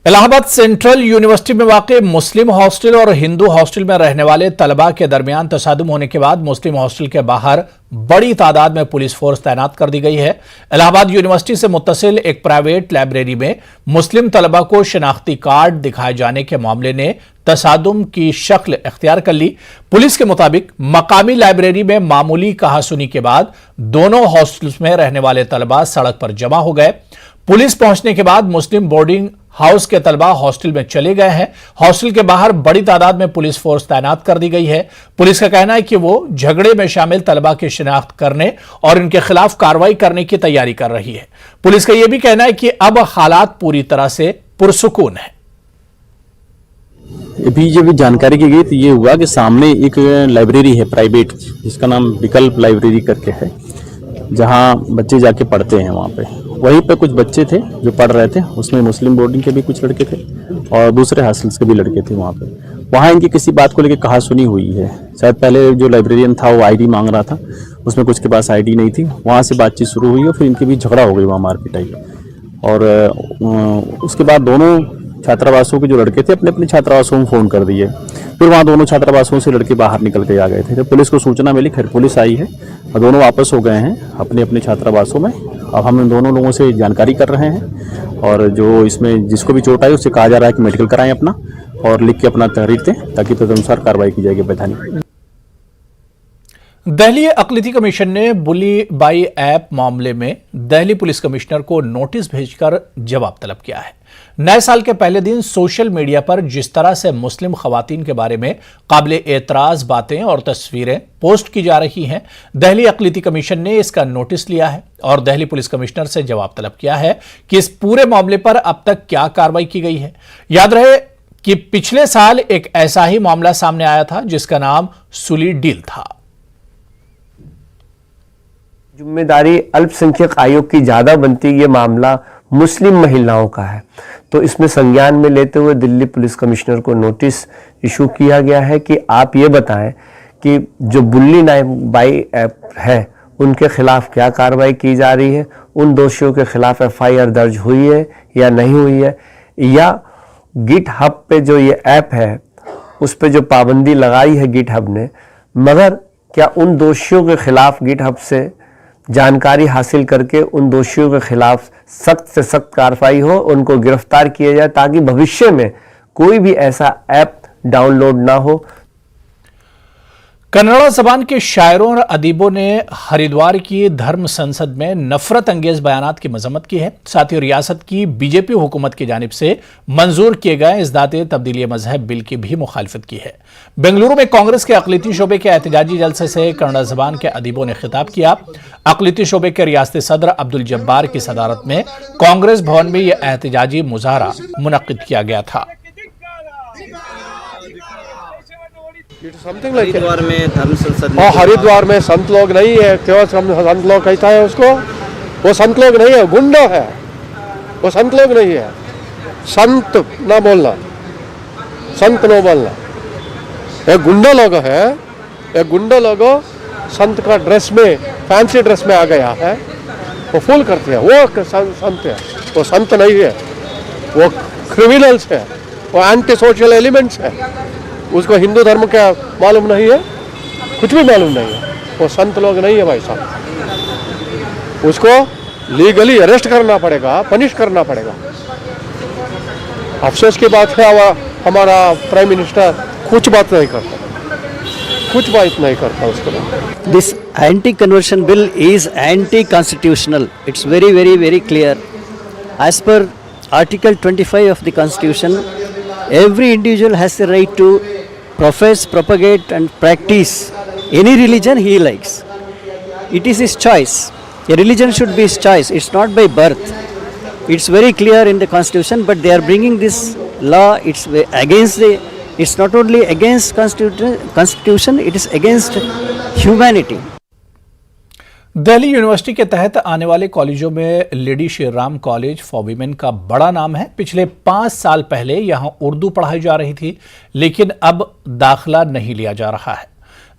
Allahabad central university में वाक़ मुस्लिम hostel और हिंदू हॉस्टल में रहने वाले तलबा के दरमियान तसादुम होने के बाद मुस्लिम हॉस्टल के बाहर बड़ी तादाद में पुलिस फोर्स तैनात कर दी गई है। इलाहाबाद यूनिवर्सिटी से मुत्तसिल एक प्राइवेट लाइब्रेरी में मुस्लिम तलबा को शनाख्ती कार्ड दिखाए जाने के मामले ने तसादुम की शक्ल इख्तियार कर ली। पुलिस के मुताबिक मकामी लाइब्रेरी में मामूली कहासुनी के बाद दोनों हॉस्टल्स में रहने वाले तलबा सड़क पर जमा हो गए। पुलिस पहुंचने के बाद मुस्लिम बोर्डिंग हाउस के तलबा हॉस्टल में चले गए हैं। हॉस्टल के बाहर बड़ी तादाद में पुलिस फोर्स तैनात कर दी गई है। पुलिस का कहना है कि वो झगड़े में शामिल तलबा की शिनाख्त करने और इनके खिलाफ कार्रवाई करने की तैयारी कर रही है। पुलिस का यह भी कहना है कि अब हालात पूरी तरह से पुरसुकून है। अभी जब जानकारी की गई तो ये हुआ कि सामने एक लाइब्रेरी है प्राइवेट, जिसका नाम विकल्प लाइब्रेरी करके है, जहाँ बच्चे जाके पढ़ते हैं। वहाँ पे वहीं पे कुछ बच्चे थे जो पढ़ रहे थे, उसमें मुस्लिम बोर्डिंग के भी कुछ लड़के थे और दूसरे हॉस्टल्स के भी लड़के थे। वहाँ इनकी किसी बात को लेकर कहासुनी हुई है। शायद पहले जो लाइब्रेरियन था वो आईडी मांग रहा था, उसमें कुछ के पास आईडी नहीं थी। वहाँ से बातचीत शुरू हुई और फिर इनके बीच झगड़ा हो गई, वहाँ मारपीट आई। और उसके बाद दोनों छात्रावासों के जो लड़के थे अपने अपने छात्रावासों में फ़ोन कर दिए। फिर वहाँ दोनों छात्रावासों से लड़के बाहर निकल के आ गए थे। जब पुलिस को सूचना मिली, खैर पुलिस आई है और दोनों वापस हो गए हैं अपने अपने छात्रावासों में। अब हम इन दोनों लोगों से जानकारी कर रहे हैं और जो इसमें जिसको भी चोट आई उससे कहा जा रहा है कि मेडिकल कराएं अपना और लिख के अपना तहरीर दें, ताकि तदनुसार कार्रवाई की जाएगी वैधानिक। दिल्ली अक़लियती कमीशन ने बुली बाई ऐप मामले में दिल्ली पुलिस कमिश्नर को नोटिस भेजकर जवाब तलब किया है। नए साल के पहले दिन सोशल मीडिया पर जिस तरह से मुस्लिम खवातीन के बारे में काबिले एतराज बातें और तस्वीरें पोस्ट की जा रही हैं, दिल्ली अक़लियती कमीशन ने इसका नोटिस लिया है और दिल्ली पुलिस कमिश्नर से जवाब तलब किया है कि इस पूरे मामले पर अब तक क्या कार्रवाई की गई है। याद रहे कि पिछले साल एक ऐसा ही मामला सामने आया था जिसका नाम सुली डील था। जिम्मेदारी अल्पसंख्यक आयोग की ज्यादा बनती, ये मामला मुस्लिम महिलाओं का है, तो इसमें संज्ञान में लेते हुए दिल्ली पुलिस कमिश्नर को नोटिस इशू किया गया है कि आप ये बताएं कि जो बुली बाई ऐप है उनके खिलाफ क्या कार्रवाई की जा रही है, उन दोषियों के खिलाफ FIR दर्ज हुई है या नहीं हुई है, या गिटहब पे जो ये ऐप है उस पे जो पाबंदी लगाई है गिटहब ने, मगर क्या उन दोषियों के खिलाफ गिटहब से जानकारी हासिल करके उन दोषियों के खिलाफ सख्त से सख्त कार्रवाई हो, उनको गिरफ्तार किया जाए, ताकि भविष्य में कोई भी ऐसा ऐप डाउनलोड ना हो। कन्नड़ा जबान के शायरों और अदीबों ने हरिद्वार की धर्म संसद में नफरत अंगेज बयानात की मजम्मत की है। साथ ही रियासत की बीजेपी हुकूमत की जानिब से मंजूर किए गए इस्दाते तब्दीली मजहब बिल की भी मुखालफत की है। बेंगलुरु में कांग्रेस के अक़लियती शोबे के एहतजाजी जलसे से कन्नड़ा जबान के अदीबों ने खिताब किया। अक़लियती शोबे के रियासती सदर अब्दुल जब्बार की सदारत में कांग्रेस भवन में यह एहतजाजी मुजाहरा मुनक्किद किया गया था। हरिद्वार में धर्म संसद और हरिद्वार में संत लोग नहीं है, क्यों संत लोग कहता है उसको? वो संत लोग नहीं है, गुंडा है। वो संत लोग नहीं है। संत ना बोलना, संत ना बोलना। ये गुंडा लोग है, ये गुंडा लोग संत का ड्रेस में, फैंसी ड्रेस में आ गया है, वो फूल करते हैं। वो संत है, वो संत नहीं है, वो क्रिमिनल्स है, वो एंटी सोशल एलिमेंट्स है। उसको हिंदू धर्म का मालूम नहीं है, कुछ भी मालूम नहीं है। वो संत लोग नहीं है भाई साहब। उसको लीगली अरेस्ट करना पड़ेगा, पनिश करना पड़ेगा। अफसोस की बात है हमारा प्राइम मिनिस्टर कुछ बात नहीं करता, कुछ बात नहीं करता उसको। This anti-conversion bill is anti-constitutional. It's very, very, very clear. As per Article 25 of the Constitution, every individual has the right to profess, propagate and practice any religion he likes. It is his choice. A religion should be his choice. It's not by birth. It's very clear in the Constitution, but they are bringing this law. It's against the. It's not only against Constitution. It is against humanity. Delhi university के तहत आने वाले कॉलेजों में lady Shri Ram college for women का बड़ा नाम है। पिछले 5 साल पहले यहां उर्दू पढ़ाई जा रही थी, लेकिन अब दाखिला नहीं लिया जा रहा है।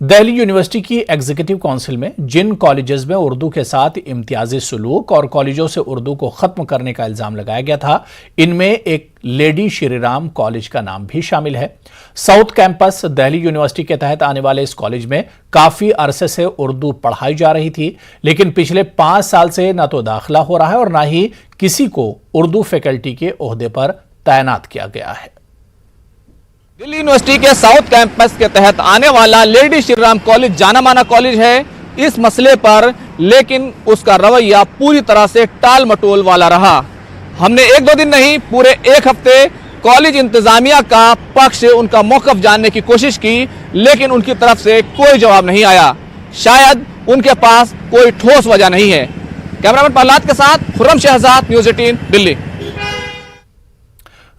दिल्ली यूनिवर्सिटी की एग्जीक्यूटिव काउंसिल में जिन कॉलेजेस में उर्दू के साथ इम्तियाजी सलूक और कॉलेजों से उर्दू को खत्म करने का इल्जाम लगाया गया था, इनमें एक लेडी श्रीराम कॉलेज का नाम भी शामिल है। साउथ कैंपस दिल्ली यूनिवर्सिटी के तहत आने वाले इस कॉलेज में काफी अरसे से उर्दू पढ़ाई जा रही थी, लेकिन पिछले 5 साल से न तो दाखिला हो रहा है और न ही किसी को उर्दू फैकल्टी के ओहदे पर तैनात किया गया है। दिल्ली यूनिवर्सिटी के साउथ कैंपस के तहत आने वाला लेडी श्रीराम कॉलेज जाना माना कॉलेज है इस मसले पर, लेकिन उसका रवैया पूरी तरह से टाल मटोल वाला रहा। हमने 1-2 दिन नहीं, पूरे 1 हफ्ते कॉलेज इंतजामिया का पक्ष, उनका मौकफ जानने की कोशिश की, लेकिन उनकी तरफ से कोई जवाब नहीं आया। शायद उनके पास कोई ठोस वजह नहीं है। कैमरामैन प्रहलाद के साथ खुर्रम शहजाद, न्यूज़ 18 दिल्ली।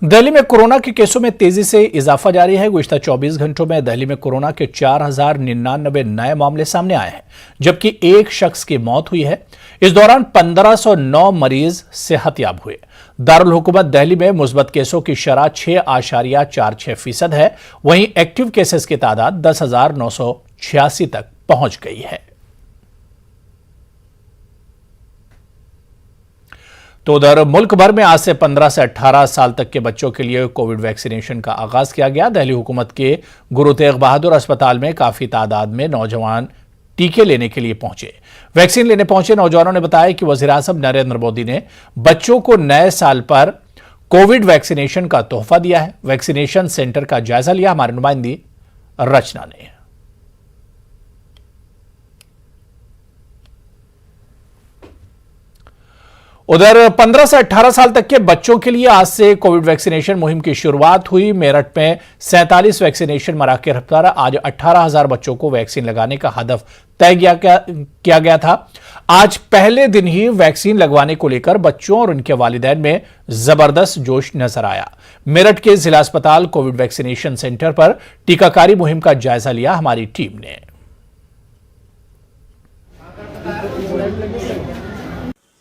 दिल्ली में कोरोना के केसों में तेजी से इजाफा जारी है। गुज़िश्ता 24 घंटों में दिल्ली में कोरोना के 4099 नए मामले सामने आए हैं, जबकि एक शख्स की मौत हुई है। इस दौरान 1509 मरीज सेहतयाब हुए। दारुल हुकूमत दिल्ली में मुस्बत केसों की शरह 6.46% है, वहीं एक्टिव केसेस की तादाद 10,986 तक पहुंच गई है। तो उधर मुल्क भर में आज से 15 से 18 साल तक के बच्चों के लिए कोविड वैक्सीनेशन का आगाज किया गया। दिल्ली हुकूमत के गुरु तेग बहादुर अस्पताल में काफी तादाद में नौजवान टीके लेने के लिए पहुंचे। वैक्सीन लेने पहुंचे नौजवानों ने बताया कि वज़ीर-ए-आज़म नरेंद्र मोदी ने बच्चों को नए साल पर कोविड वैक्सीनेशन का तोहफा दिया है। वैक्सीनेशन सेंटर का जायजा लिया हमारे नुमाइंदी रचना ने। उधर 15 से 18 साल तक के बच्चों के लिए आज से कोविड वैक्सीनेशन मुहिम की शुरुआत हुई। मेरठ में 47 वैक्सीनेशन मराकज़ पर आज 18,000 बच्चों को वैक्सीन लगाने का हदफ तय किया गया था। आज पहले दिन ही वैक्सीन लगवाने को लेकर बच्चों और उनके वालिदैन में जबरदस्त जोश नजर आया। मेरठ के जिला अस्पताल कोविड वैक्सीनेशन सेंटर पर टीकाकारी मुहिम का जायजा लिया हमारी टीम ने।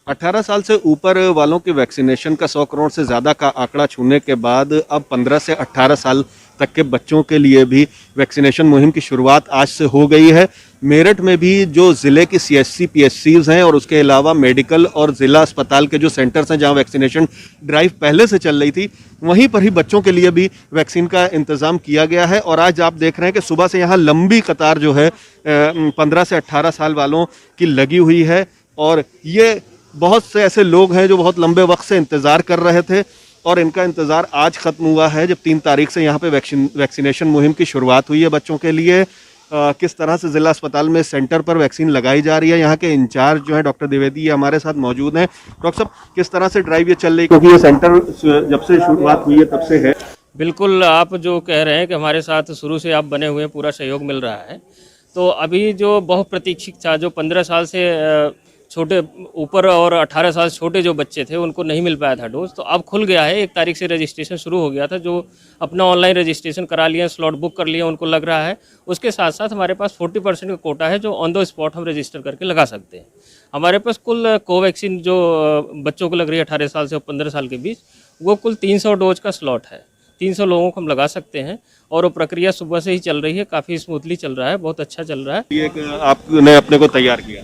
18 साल से ऊपर वालों के वैक्सीनेशन का 100 करोड़ से ज़्यादा का आंकड़ा छूने के बाद अब 15 से 18 साल तक के बच्चों के लिए भी वैक्सीनेशन मुहिम की शुरुआत आज से हो गई है। मेरठ में भी जो ज़िले की CSC PSCs हैं और उसके अलावा मेडिकल और ज़िला अस्पताल के जो सेंटर्स हैं जहां वैक्सीनेशन ड्राइव पहले से चल रही थी, वहीं पर ही बच्चों के लिए भी वैक्सीन का इंतज़ाम किया गया है। और आज आप देख रहे हैं कि सुबह से यहाँ लंबी कतार जो है 15 से 18 साल वालों की लगी हुई है। और ये बहुत से ऐसे लोग हैं जो बहुत लंबे वक्त से इंतज़ार कर रहे थे और इनका इंतज़ार आज ख़त्म हुआ है, जब 3 तारीख से यहाँ पे वैक्सीनेशन मुहिम की शुरुआत हुई है बच्चों के लिए। किस तरह से ज़िला अस्पताल में सेंटर पर वैक्सीन लगाई जा रही है, यहाँ के इंचार्ज जो है डॉक्टर द्विवेदी ये हमारे साथ मौजूद हैं। डॉक्टर साहब, किस तरह से ड्राइव ये चल रही है, क्योंकि ये सेंटर जब से शुरुआत हुई है तब से है? बिल्कुल, आप जो कह रहे हैं कि हमारे साथ शुरू से आप बने हुए पूरा सहयोग मिल रहा है। तो अभी जो बहुप्रतीक्षित था, जो 15 साल से छोटे ऊपर और 18 साल छोटे जो बच्चे थे उनको नहीं मिल पाया था डोज, तो अब खुल गया है। 1 तारीख से रजिस्ट्रेशन शुरू हो गया था। जो अपना ऑनलाइन रजिस्ट्रेशन करा लिए, स्लॉट बुक कर लिए, उनको लग रहा है। उसके साथ साथ हमारे पास 40% का कोटा है जो ऑन द स्पॉट हम रजिस्टर करके लगा सकते हैं। हमारे पास कुल कोवैक्सीन जो बच्चों को लग रही है 18 साल से 15 साल के बीच, वो कुल 300 डोज का स्लॉट है। 300 लोगों को हम लगा सकते हैं और वो प्रक्रिया सुबह से ही चल रही है, काफ़ी स्मूथली चल रहा है, बहुत अच्छा चल रहा है। ये आपने अपने को तैयार किया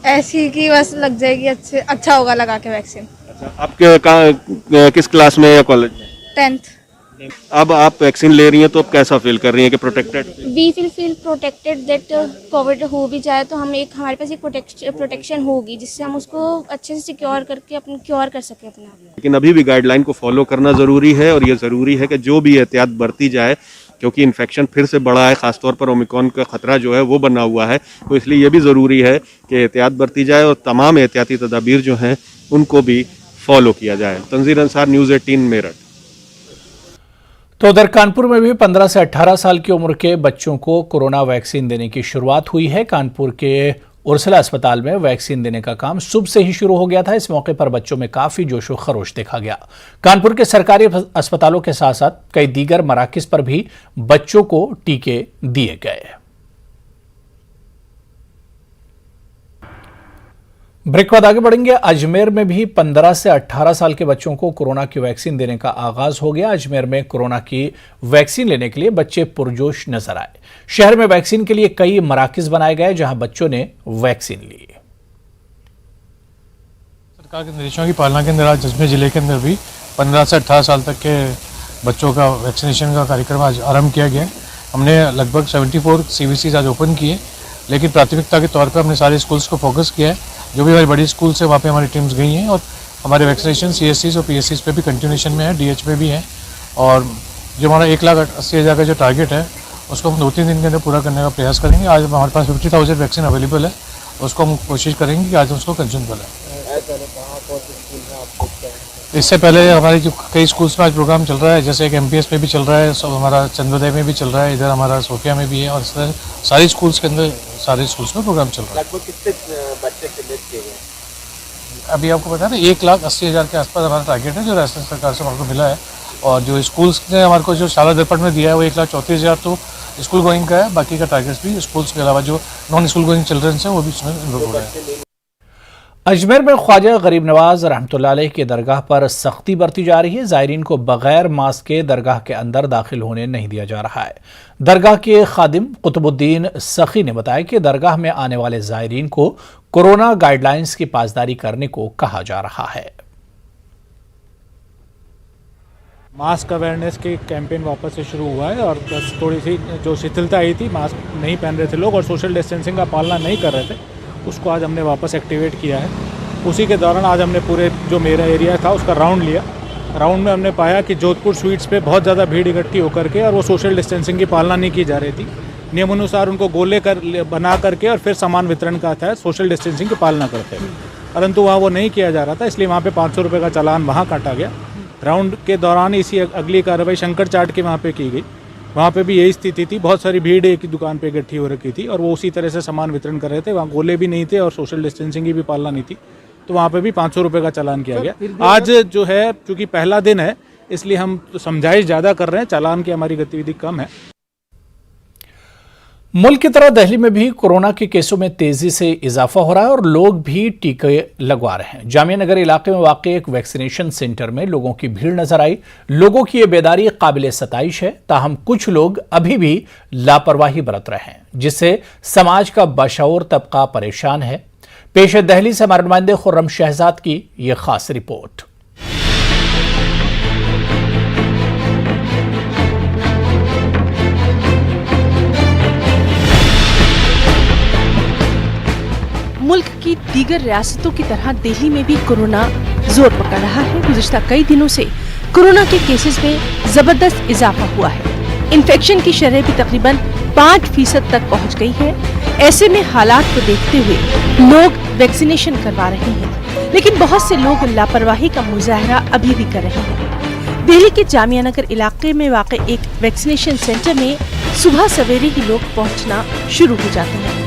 ऐसी कि बस लग जाएगी, अच्छा होगा लगा के वैक्सीन। अच्छा, आप किस क्लास में या कॉलेज में? 10th। अब आप वैक्सीन ले रही हैं तो अब कैसा फील कर रही हैं कि protected? We will feel protected that COVID हो भी जाए तो हमारे पास एक प्रोटेक्शन होगी जिससे हम उसको अच्छे से सिक्योर करके अपने क्योर कर सकें अपना। लेकिन अभी भी गाइडलाइन को फॉलो करना ज़रूरी है और ये ज़रूरी है कि जो भी एहतियात बरती जाए, क्योंकि इन्फेक्शन फिर से बढ़ा है, ख़ासतौर पर ओमिक्रॉन का ख़तरा जो है वो बना हुआ है। तो इसलिए ये भी ज़रूरी है कि एहतियात बरती जाए और तमाम एहतियाती तदाबीर जो हैं उनको भी फॉलो किया जाए। तंजीर अंसार, न्यूज़ 18 मेरठ। तो उधर कानपुर में भी 15 से 18 साल की उम्र के बच्चों को कोरोना वैक्सीन देने की शुरुआत हुई है। कानपुर के उर्सला अस्पताल में वैक्सीन देने का काम सुबह से ही शुरू हो गया था। इस मौके पर बच्चों में काफी जोशो खरोश देखा गया। कानपुर के सरकारी अस्पतालों के साथ साथ कई दीगर मराकिज पर भी बच्चों को टीके दिए गए। ब्रेक के बाद आगे बढ़ेंगे। अजमेर में भी 15 से 18 साल के बच्चों को कोरोना की वैक्सीन देने का आगाज हो गया। अजमेर में कोरोना की वैक्सीन लेने के लिए बच्चे पुरजोश नजर आए। शहर में वैक्सीन के लिए कई मराकज बनाए गए जहां बच्चों ने वैक्सीन ली। सरकार के निर्देशों की पालना के अंदर आज अजमेर जिले के अंदर भी 15 से 18 साल तक के बच्चों का वैक्सीनेशन का कार्यक्रम आज आरंभ किया गया है। हमने लगभग 74 CVCs आज ओपन किए, लेकिन प्राथमिकता के तौर पर हमने सारे स्कूल्स को फोकस किया है। जो भी हमारी बड़ी स्कूल से वहाँ पे हमारी टीम्स गई हैं और हमारे वैक्सीनेशन CSCs और PSCs पे भी कंटिन्यूएशन में है, DH पे भी है। और जो हमारा 1,80,000 का जो टारगेट है उसको हम 2-3 दिन के अंदर पूरा करने का प्रयास करेंगे। आज हमारे पास 50,000 वैक्सीन अवेलेबल है, उसको हम कोशिश करेंगे कि आज उसको कंज्यूम करें। इससे पहले हमारे जो कई स्कूल्स में आज प्रोग्राम चल रहा है, जैसे एक MPS में भी चल रहा है, हमारा चंद्रोदय में भी चल रहा है, इधर हमारा सोफिया में भी है और इस तरह सारी स्कूल्स के अंदर सारे स्कूल्स में प्रोग्राम चल रहा है। लगभग कितने बच्चे सिलेक्ट किए गए? अभी आपको बता दें 1,80,000 के आसपास हमारा टारगेट है जो राजस्थान सरकार से हमारे को मिला है। और जो स्कूल्स ने हमारे को जो शाला दर्पण में दिया है वो 1,34,000 तो स्कूल गोइंग का है। बाकी का टारगेट भी स्कूल्स के अलावा जो नॉन स्कूल गोइंग चिल्ड्रंस हैं वो भी इसमें इन्वॉल्व हो रहे हैं। अजमेर में ख्वाजा गरीब नवाज रहमतुल्लाह अलैह की दरगाह पर सख्ती बरती जा रही है। जायरीन को बगैर मास्क के दरगाह के अंदर दाखिल होने नहीं दिया जा रहा है। दरगाह के खादिम कुतुबुद्दीन सखी ने बताया कि दरगाह में आने वाले जायरीन को कोरोना गाइडलाइंस की पासदारी करने को कहा जा रहा है। मास्क अवेयरनेस के कैंपेन वापस से शुरू हुआ है और बस थोड़ी सी जो शिथिलता आई थी, मास्क नहीं पहन रहे थे लोग और सोशल डिस्टेंसिंग का पालना नहीं कर रहे थे, उसको आज हमने वापस एक्टिवेट किया है। उसी के दौरान आज हमने पूरे जो मेरा एरिया था उसका राउंड लिया। राउंड में हमने पाया कि जोधपुर स्वीट्स पे बहुत ज़्यादा भीड़ इकट्ठी होकर के और वो सोशल डिस्टेंसिंग की पालना नहीं की जा रही थी। नियमानुसार उनको गोले बना करके और फिर सामान वितरण का था, सोशल डिस्टेंसिंग की पालना करते हैं, परंतु वहाँ वो नहीं किया जा रहा था, इसलिए वहाँ पे 500 रुपये का चालान वहाँ काटा गया। राउंड के दौरान इसी अगली कार्रवाई शंकर चाट के वहाँ पे की गई। वहाँ पे भी यही स्थिति थी, बहुत सारी भीड़ एक ही दुकान पे इकट्ठी हो रखी थी और वो उसी तरह से सामान वितरण कर रहे थे। वहाँ गोले भी नहीं थे और सोशल डिस्टेंसिंग की भी पालना नहीं थी, तो वहाँ पे भी 500 रुपये का चालान किया गया। आज जो है चूँकि पहला दिन है इसलिए हम समझाइश ज़्यादा कर रहे हैं, चालान की हमारी गतिविधि कम है। मुल्क की तरह दिल्ली में भी कोरोना के केसों में तेजी से इजाफा हो रहा है और लोग भी टीके लगवा रहे हैं। जामिया नगर इलाके में वाक़ई एक वैक्सीनेशन सेंटर में लोगों की भीड़ नजर आई। लोगों की ये बेदारी काबिल सताइश है, ताहम कुछ लोग अभी भी लापरवाही बरत रहे हैं, जिससे समाज का बशऊर तबका परेशान है। पेश है दिल्ली से हमारे नुमाइंदे खुर्रम शहजाद की यह खास रिपोर्ट। मुल्क की दीगर रियासतों की तरह दिल्ली में भी कोरोना जोर पकड़ रहा है। गुज़िश्ता कई दिनों से कोरोना के केसेस में जबरदस्त इजाफा हुआ है। इन्फेक्शन की शरह भी तकरीबन 5% तक पहुंच गई है। ऐसे में हालात को देखते हुए लोग वैक्सीनेशन करवा रहे हैं, लेकिन बहुत से लोग लापरवाही का मुजाहरा अभी भी कर रहे हैं। दिल्ली के जामिया नगर इलाके में वाक़ एक वैक्सीनेशन सेंटर में सुबह सवेरे ही लोग पहुँचना शुरू हो जाते हैं।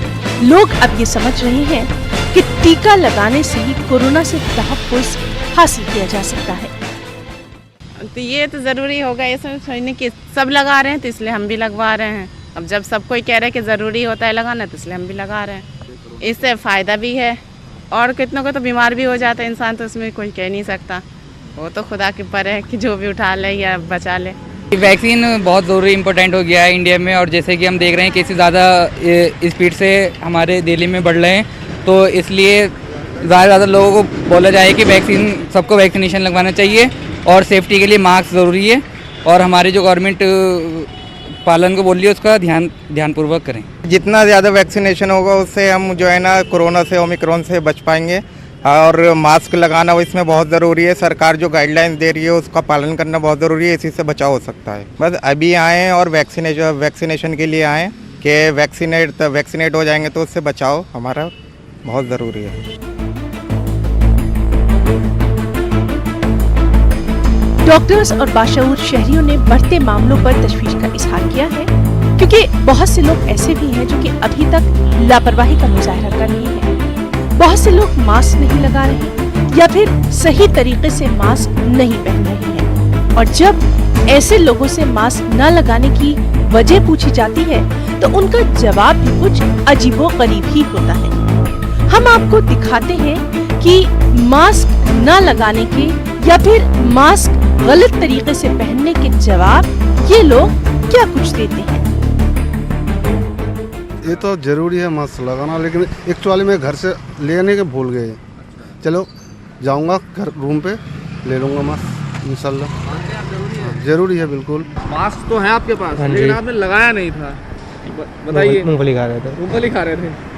लोग अब ये समझ रहे हैं कि टीका लगाने से ही कोरोना से तहफ़्फ़ुज़ हासिल किया जा सकता है। तो ये तो ज़रूरी होगा, ये समझने कि सब लगा रहे हैं तो इसलिए हम भी लगवा रहे हैं। अब जब सब कोई कह रहे हैं कि ज़रूरी होता है लगाना तो इसलिए हम भी लगा रहे हैं। इससे फ़ायदा भी है और कितनों को तो बीमार भी हो जाता है इंसान, तो उसमें कोई कह नहीं सकता, वो तो खुदा के ऊपर है कि जो भी उठा ले या बचा ले। वैक्सीन बहुत ज़रूरी इम्पोर्टेंट हो गया है इंडिया में, और जैसे कि हम देख रहे हैं केसेस ज़्यादा स्पीड से हमारे दिल्ली में बढ़ रहे हैं, तो इसलिए ज़्यादा से ज़्यादा लोगों को बोला जाए कि वैक्सीन सबको वैक्सीनेशन लगवाना चाहिए और सेफ्टी के लिए मास्क ज़रूरी है, और हमारी जो गवर्नमेंट पालन को बोल रही है उसका ध्यानपूर्वक करें। जितना ज़्यादा वैक्सीनेशन होगा उससे हम जो है ना कोरोना से, ओमिक्रॉन से बच पाएंगे। और मास्क लगाना वो इसमें बहुत ज़रूरी है। सरकार जो गाइडलाइंस दे रही है उसका पालन करना बहुत ज़रूरी है, इसी से बचाव हो सकता है। बस अभी आएँ और वैक्सीनेशन के लिए आएँ कि वैक्सीनेट हो जाएंगे तो उससे बचाव हमारा बहुत ज़रूरी है। डॉक्टर्स और बाशऊर शहरियों ने बढ़ते मामलों पर तशवीश का इजहार किया है, क्योंकि बहुत से लोग ऐसे भी हैं जो कि अभी तक लापरवाही का मुजाहरा कर रहे हैं। बहुत से लोग मास्क नहीं लगा रहे या फिर सही तरीके से मास्क नहीं पहन रहे हैं, और जब ऐसे लोगों से मास्क न लगाने की वजह पूछी जाती है तो उनका जवाब भी कुछ अजीबोगरीब ही होता है। हम आपको दिखाते हैं कि मास्क न लगाने के या फिर मास्क गलत तरीके से पहनने के जवाब ये लोग क्या कुछ देते हैं। ये तो जरूरी है मास्क लगाना, लेकिन एक्चुअली मैं घर से लेने के भूल गए। चलो जाऊंगा घर रूम पे ले लूंगा मास्क इंशाल्लाह। जरूरी है बिल्कुल। मास्क तो है आपके पास, लेकिन आपने लगाया नहीं था, बताइए। मूंगफली खा रहे थे। मूंगफली खा रहे थे,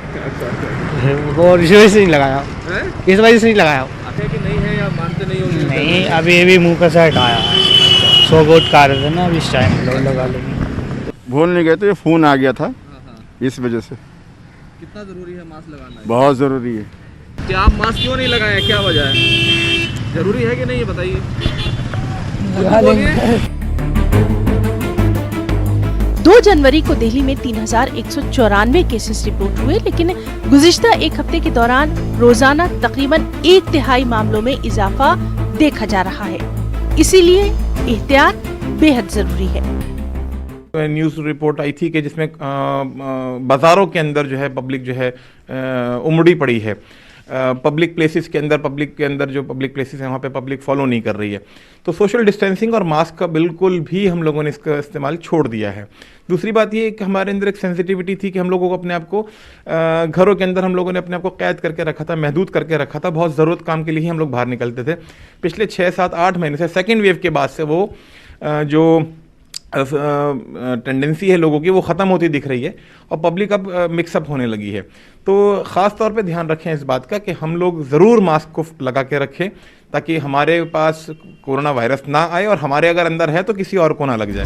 वो इस वजह से नहीं लगाया, इस वजह से नहीं लगाया। कि नहीं है या मानते नहीं होंगे? नहीं, अभी अभी मुंह का से हटाया, 100 गोट खा रहे थे ना, अभी इस टाइम लगा लेंगे। भूल नहीं गए तो ये फ़ोन आ गया था, इस वजह से। कितना ज़रूरी है मास्क लगाना? बहुत ज़रूरी है। क्या आप मास्क क्यों नहीं लगाए, क्या वजह है? जरूरी है कि नहीं ये बताइए। लगा लेंगे। 2 जनवरी को दिल्ली में 3194 केसेस रिपोर्ट हुए, लेकिन गुज़िश्ता एक हफ्ते के दौरान रोजाना तकरीबन 1/3 मामलों में इजाफा देखा जा रहा है। इसीलिए एहतियात बेहद जरूरी है। न्यूज़ रिपोर्ट आई थी कि जिसमें बाज़ारों के अंदर जो है पब्लिक जो है उमड़ी पड़ी है। पब्लिक प्लेसेस के अंदर जो पब्लिक प्लेसेस हैं वहाँ पे पब्लिक फॉलो नहीं कर रही है। तो सोशल डिस्टेंसिंग और मास्क का बिल्कुल भी हम लोगों ने इसका इस्तेमाल छोड़ दिया है। दूसरी बात ये कि हमारे अंदर एक सेंसिटिविटी थी कि हम लोगों को अपने आप को घरों के अंदर हम लोगों ने अपने आप को कैद करके रखा था, महदूद करके रखा था। बहुत ज़रूरत काम के लिए ही हम लोग बाहर निकलते थे। पिछले 6, 7, 8 महीने से सेकेंड वेव के बाद से वो जो टेंडेंसी है लोगों की वो ख़त्म होती दिख रही है और पब्लिक अब मिक्सअप होने लगी है। तो ख़ास तौर पे ध्यान रखें इस बात का कि हम लोग ज़रूर मास्क को लगा के रखें ताकि हमारे पास कोरोना वायरस ना आए और हमारे अगर अंदर है तो किसी और को ना लग जाए।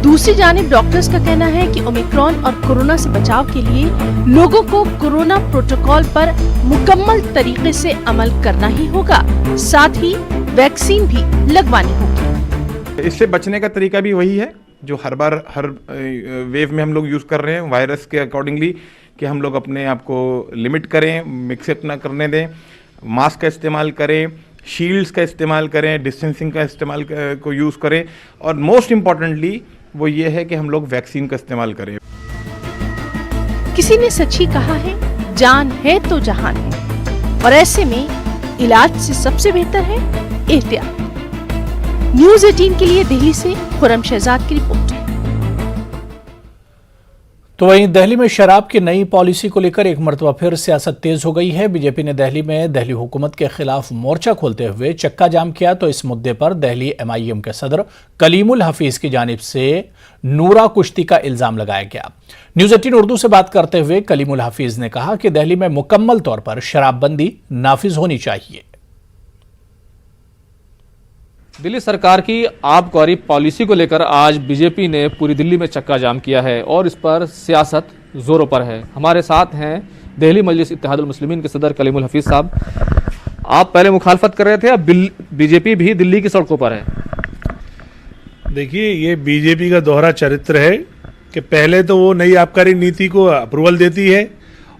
दूसरी जानिब डॉक्टर्स का कहना है कि ओमिक्रॉन और कोरोना से बचाव के लिए लोगों को कोरोना प्रोटोकॉल पर मुकम्मल तरीके से अमल करना ही होगा, साथ ही वैक्सीन भी लगवानी होगी। इससे बचने का तरीका भी वही है जो हर बार हर वेव में हम लोग यूज़ कर रहे हैं वायरस के अकॉर्डिंगली, कि हम लोग अपने आप को लिमिट करें, मिक्सअप ना करने दें, मास्क का इस्तेमाल करें, शील्ड्स का इस्तेमाल करें, डिस्टेंसिंग का इस्तेमाल को यूज़ करें और मोस्ट इम्पॉर्टेंटली वो ये है कि हम लोग वैक्सीन का इस्तेमाल करें। किसी ने सच ही कहा है, जान है तो जहान है, और ऐसे में इलाज से सबसे बेहतर है एहतियात। न्यूज़ 18 के लिए दिल्ली से खुरम शहजाद की रिपोर्ट। तो वहीं दिल्ली में शराब की नई पॉलिसी को लेकर एक मरतबा फिर सियासत तेज हो गई है। बीजेपी ने दिल्ली में दिल्ली हुकूमत के खिलाफ मोर्चा खोलते हुए चक्का जाम किया, तो इस मुद्दे पर दिल्ली MIM के सदर कलीमुल हफीज की जानिब से नूरा कुश्ती का इल्जाम लगाया गया। न्यूज़ 18 उर्दू से बात करते हुए कलीमुल हफीज ने कहा कि दिल्ली में मुकम्मल तौर पर शराबबंदी नाफिज होनी चाहिए। दिल्ली सरकार की आबकारी पॉलिसी को लेकर आज बीजेपी ने पूरी दिल्ली में चक्का जाम किया है और इस पर सियासत जोरों पर है। हमारे साथ हैं दिल्ली मजलिस इत्तेहादुल मुस्लिमीन के सदर कलीमुल हफीज साहब। आप पहले मुखालफत कर रहे थे, अब बीजेपी भी दिल्ली की सड़कों पर है। देखिए, ये बीजेपी का दोहरा चरित्र है कि पहले तो वो नई आबकारी नीति को अप्रूवल देती है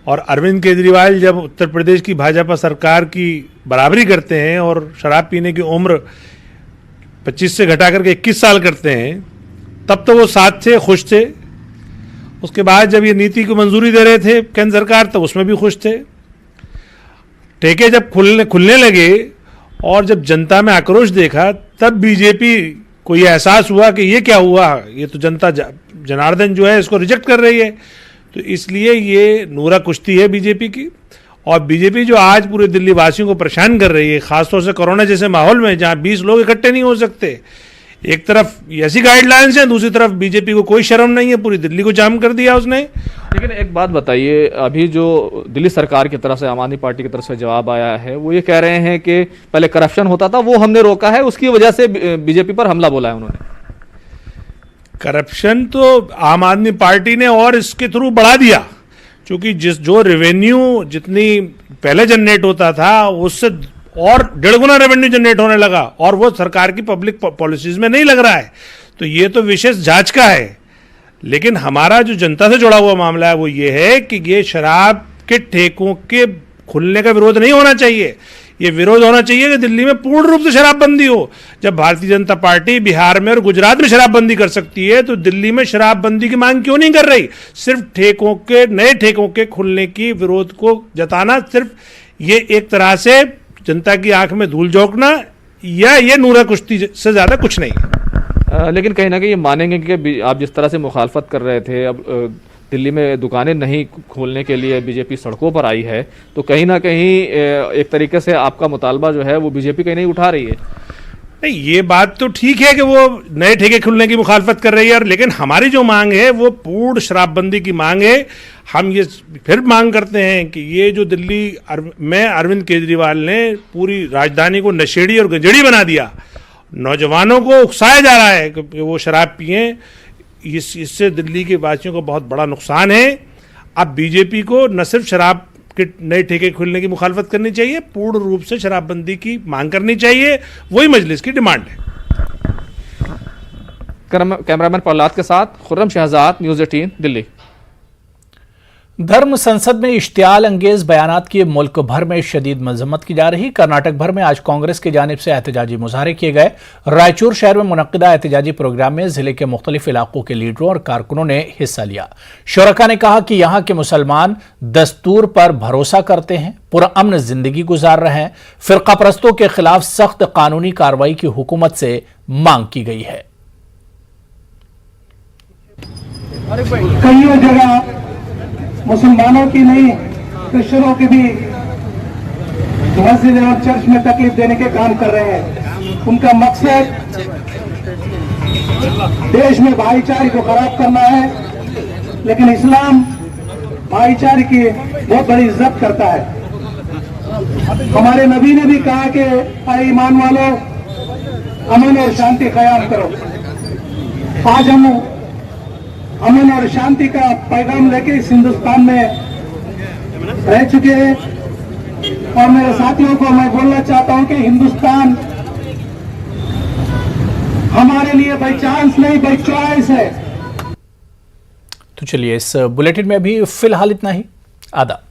और अरविंद केजरीवाल जब उत्तर प्रदेश की भाजपा सरकार की बराबरी करते हैं और शराब पीने की उम्र 25 से घटा करके 21 साल करते हैं, तब तो वो साथ थे, खुश थे। उसके बाद जब ये नीति को मंजूरी दे रहे थे केंद्र सरकार, तब उसमें भी खुश थे। ठेके जब खुलने लगे और जब जनता में आक्रोश देखा, तब बीजेपी को ये एहसास हुआ कि ये क्या हुआ, ये तो जनता जनार्दन जो है इसको रिजेक्ट कर रही है। तो इसलिए ये नूरा कुश्ती है बीजेपी की। और बीजेपी जो आज पूरे दिल्ली वासियों को परेशान कर रही है, खासतौर से कोरोना जैसे माहौल में जहां 20 लोग इकट्ठे नहीं हो सकते, एक तरफ ऐसी गाइडलाइंस है, दूसरी तरफ बीजेपी को कोई शर्म नहीं है, पूरी दिल्ली को जाम कर दिया उसने। लेकिन एक बात बताइए, अभी जो दिल्ली सरकार की तरफ से आम आदमी पार्टी की तरफ से जवाब आया है वो ये कह रहे हैं कि पहले करप्शन होता था, वो हमने रोका है, उसकी वजह से बीजेपी पर हमला बोला है उन्होंने। करप्शन तो आम आदमी पार्टी ने और इसके थ्रू बढ़ा दिया, क्योंकि जो रेवेन्यू जितनी पहले जनरेट होता था उससे और 1.5 गुना रेवेन्यू जनरेट होने लगा और वो सरकार की पब्लिक पॉलिसीज में नहीं लग रहा है। तो ये तो विशेष जांच का है। लेकिन हमारा जो जनता से जुड़ा हुआ मामला है वो ये है कि ये शराब के ठेकों के खुलने का विरोध नहीं होना चाहिए। ये विरोध होना चाहिए कि दिल्ली में पूर्ण रूप से शराबबंदी हो। जब भारतीय जनता पार्टी बिहार में और गुजरात में शराबबंदी कर सकती है तो दिल्ली में शराबबंदी की मांग क्यों नहीं कर रही? सिर्फ ठेकों के, नए ठेकों के खुलने की विरोध को जताना, सिर्फ ये एक तरह से जनता की आंख में धूल झोंकना या ये नूरा कुश्ती से ज्यादा कुछ नहीं है। लेकिन कहीं ना कहीं ये मानेंगे कि आप जिस तरह से मुखालफत कर रहे थे, अब दिल्ली में दुकानें नहीं खोलने के लिए बीजेपी सड़कों पर आई है, तो कहीं ना कहीं एक तरीके से आपका मुतालबा जो है वो बीजेपी कहीं नहीं उठा रही है। नहीं, ये बात तो ठीक है कि वो नए ठेके खुलने की मुखालफत कर रही है, लेकिन हमारी जो मांग है वो पूर्ण शराबबंदी की मांग है। हम ये फिर मांग करते हैं कि ये जो दिल्ली में अरविंद केजरीवाल ने पूरी राजधानी को नशेड़ी और गंजेड़ी बना दिया, नौजवानों को उकसाया जा रहा है कि वो शराब पिएं, इससे दिल्ली के वासियों को बहुत बड़ा नुकसान है। अब बीजेपी को न सिर्फ शराब के नए ठेके खुलने की मुखालफत करनी चाहिए, पूर्ण रूप से शराबबंदी की मांग करनी चाहिए, वही मजलिस की डिमांड है। कैमरामैन प्रहलाद के साथ खुर्रम शहजाद, न्यूज़ 18 दिल्ली। धर्म संसद में इश्तियाल अंगेज बयानात की मुल्क भर में शदीद मजम्मत की जा रही। कर्नाटक भर में आज कांग्रेस की जानिब से एहतजाजी मुजाहरे किए गए। रायचूर शहर में मुनक्किदा एहतजाजी प्रोग्राम में जिले के मुख्तलिफ इलाकों के लीडरों और कारकुनों ने हिस्सा लिया। शुरका ने कहा कि यहाँ के मुसलमान दस्तूर पर भरोसा करते हैं, पुरअमन जिंदगी गुजार रहे हैं। फिरका परस्तों के खिलाफ सख्त कानूनी कार्रवाई की हुकूमत से मांग की गई है। कई जगह मुसलमानों की नहीं, क्रिश्चियनों की भी मस्जिद और चर्च में तकलीफ देने के काम कर रहे हैं। उनका मकसद देश में भाईचारे को खराब करना है, लेकिन इस्लाम भाईचारे की बहुत बड़ी इज्जत करता है। हमारे नबी ने भी कहा कि अरे ईमान वालों, अमन और शांति कायम करो। आज हम अमन और शांति का पैगाम लेके इस हिंदुस्तान में रह चुके हैं, और मेरे साथियों को मैं बोलना चाहता हूं कि हिंदुस्तान हमारे लिए बाई चांस नहीं, बाई चॉइस है। तो चलिए, इस बुलेटिन में अभी फिलहाल इतना ही। आदाब।